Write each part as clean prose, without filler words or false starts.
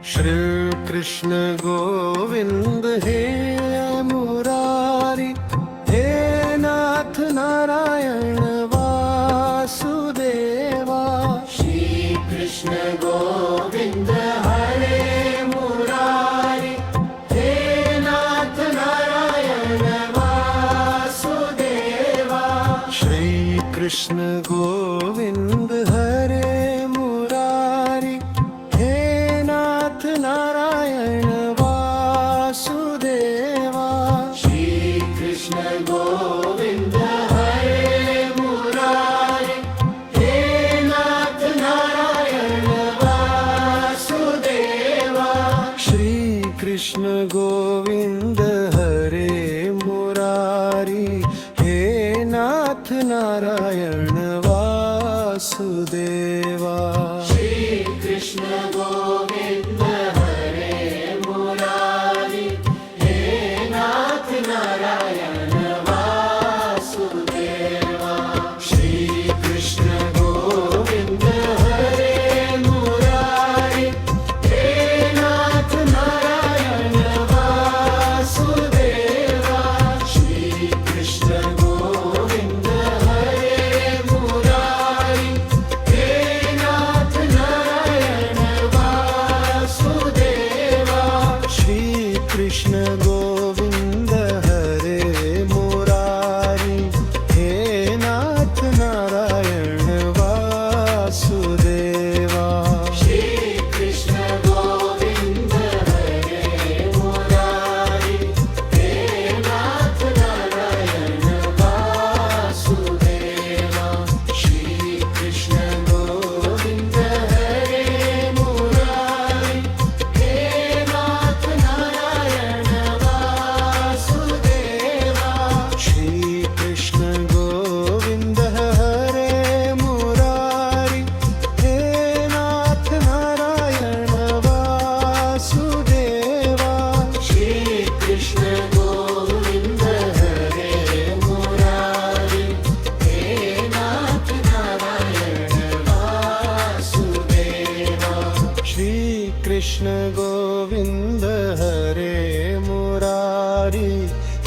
श्री कृष्ण गोविंद हे मुरारी, हे नाथ नारायण वासुदेवा। श्री कृष्ण गोविंद हरे मुरारी, हे नाथ नारायण वासुदेवा। श्री कृष्ण गोविंद हरे मुरारी, हे नाथ नारायण वासुदेवा। श्री कृष्ण गोविंद हरे मुरारी, हे नाथ नारायण वासुदेवा। श्री कृष्ण गोविंद हरे मुरारी, हे नाथ नारायण वासुदेवा। श्री कृष्ण गोविंद हरे मुरारी, हे नाथ नारायण वासुदेवा। श्री कृष्ण गोविंद हरे मुरारी, हे नाथ नारायण वासुदेवा। श्री कृष्ण गोविंद हरे मुरारी, हे नाथ नारायण वासुदेवा। श्री कृष्ण गोविंद हरे मुरारी, हे नाथ नारायण वासुदेवा। श्री कृष्ण गोविंद हरे मुरारी, हे नाथ नारायण वासुदेवा। श्री कृष्ण गोविंद हरे मुरारी, हे नाथ नारायण वासुदेवा। श्री कृष्ण गोविंद हरे मुरारी, हे नाथ नारायण वासुदेवा। श्री कृष्ण गोविंद हरे मुरारी, हे नाथ नारायण वासुदेवा। श्री कृष्ण गोविंद हरे मुरारी,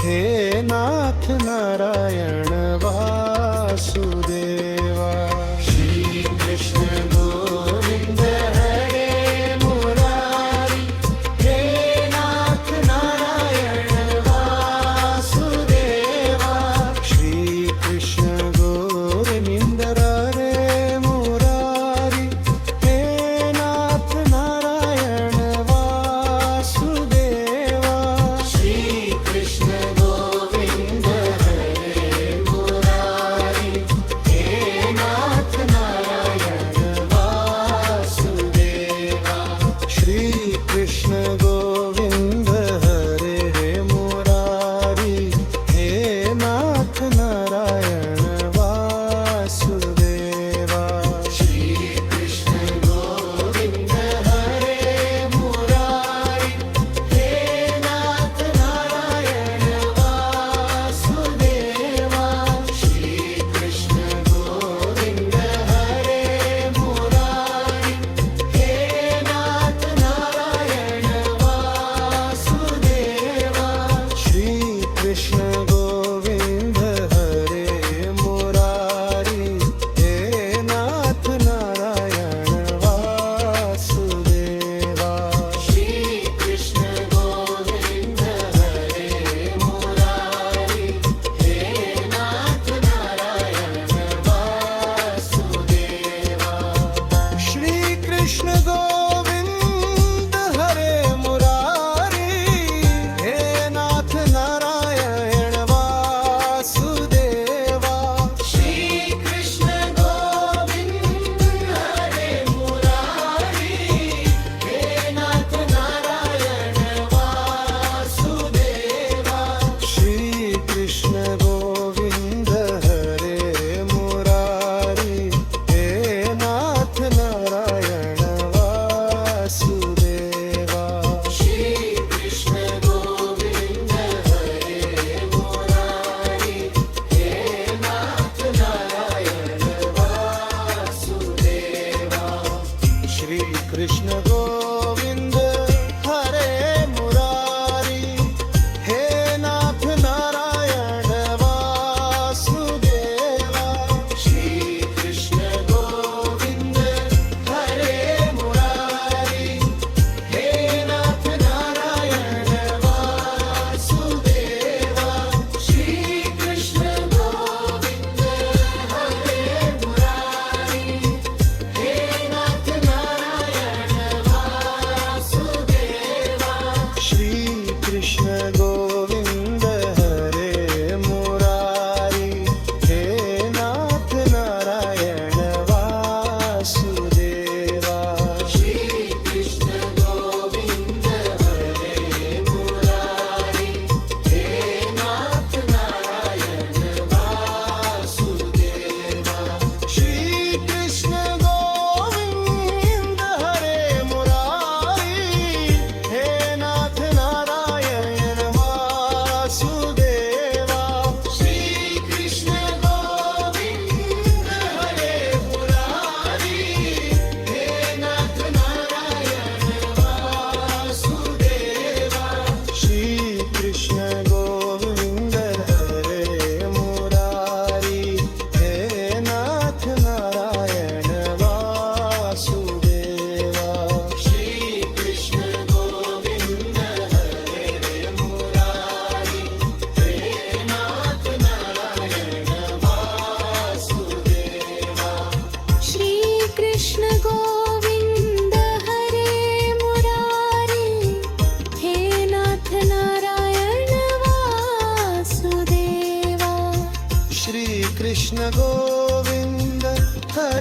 हे नाथ नारायण वासुदेवा। श्री कृष्ण गोविंद हरे मुरारी, हे नाथ नारायण वासुदेवा। श्री कृष्ण गोविंद हरे मुरारी, हे नाथ नारायण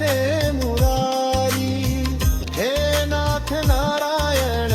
हरे मुरारी हे नाथ नारायण